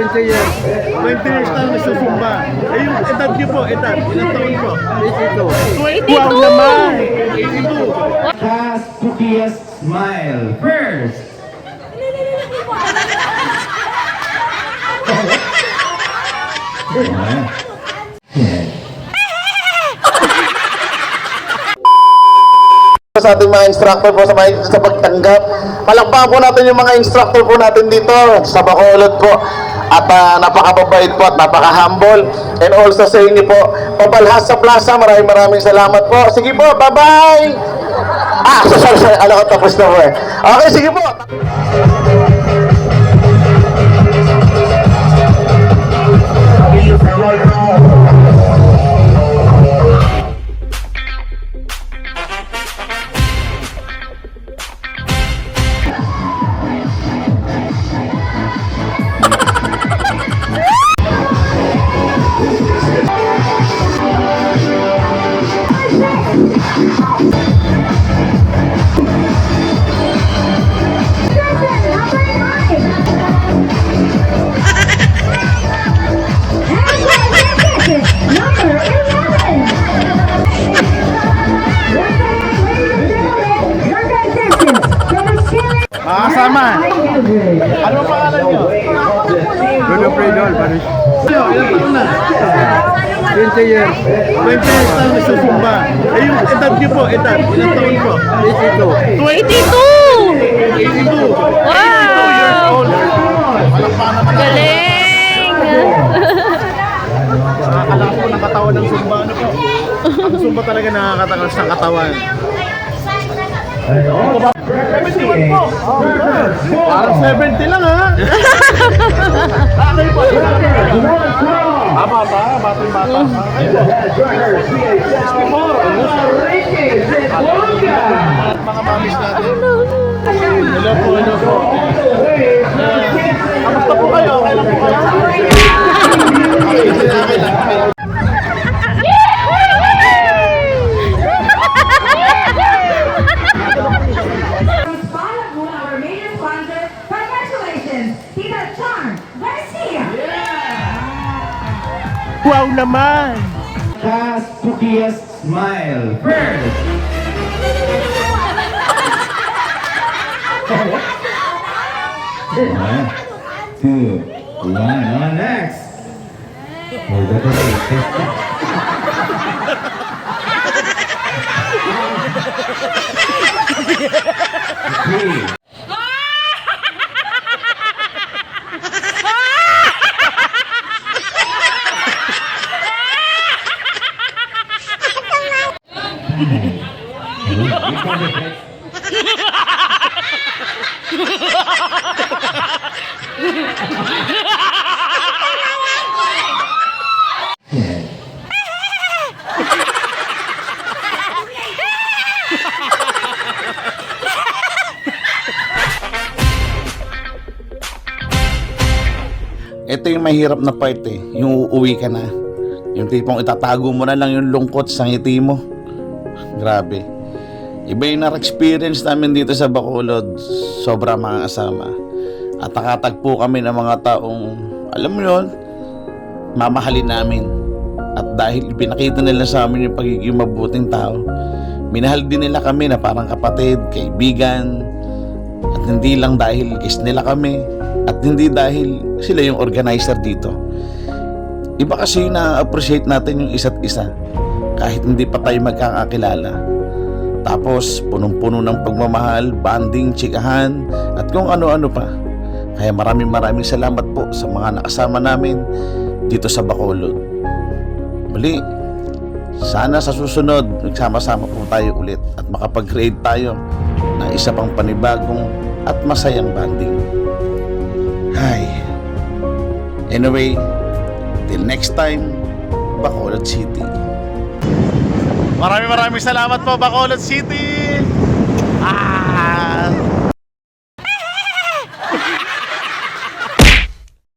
20 years. 20 years na nagsusumba. Eh, yung edad niyo po, edad, ilang taon po? 82. 22! Wow naman! 82. Has spookiest smile first. Sa ating mga instructor po sa pagtanggap. Palakpakan po natin yung mga instructor po natin dito sa Bacolod po. At napakababait po at napaka-humble. And also sa inyo po, pabalhas sa plaza. Maraming salamat po. Sige po, bye-bye! Sorry. Alam ko tapos na po eh. Okay, sige po. Mga kasama, ano ang pangalan niyo? Bruno Predol, Baris. Ilang taon na? 20 years. 20 years na nagsusumba. Eh, yung edad niyo po, edad, ilang taon po? 82. 22! 82. Wow! 82 years old. Palakpakan naman natin. Galing! Alam ko ng katawan ng Zumba. Ano po? Ang Zumba talaga nakakatakas ng katawan. 71 po. Parang 70 lang ha. Bakit po? Bata. Mga mamis natin. Hello po. Kamusta po kayo? Okay lang po kayo? Okay lang. Wow naman! Has spookiest smile first. One, two, one. On next. Three. Ito yung mahirap na part eh, yung uuwi ka na. Yung tipong itatago mo na lang yung lungkot sa ngiti mo. Grabe. Iba yung na-experience namin dito sa Bacolod. Sobra mga kasama. At nakatagpo kami ng mga taong, alam mo yun, mamahalin namin. At dahil pinakita nila sa amin yung pagiging mabuting tao, minahal din nila kami na parang kapatid, kaibigan. At hindi lang dahil guest nila kami, at hindi dahil sila yung organizer dito. Iba kasi na-appreciate natin yung isa't isa kahit hindi pa tayo magkakakilala. Tapos punong-puno ng pagmamahal, banding, chikahan at kung ano-ano pa. Kaya maraming salamat po sa mga nakasama namin dito sa Bacolod. Muli, sana sa susunod nagsama-sama po tayo ulit at makapag-create tayo ng isa pang panibagong at masayang banding. Hi. Anyway, till next time, Bacolod City. Maraming salamat po, Bacolod City!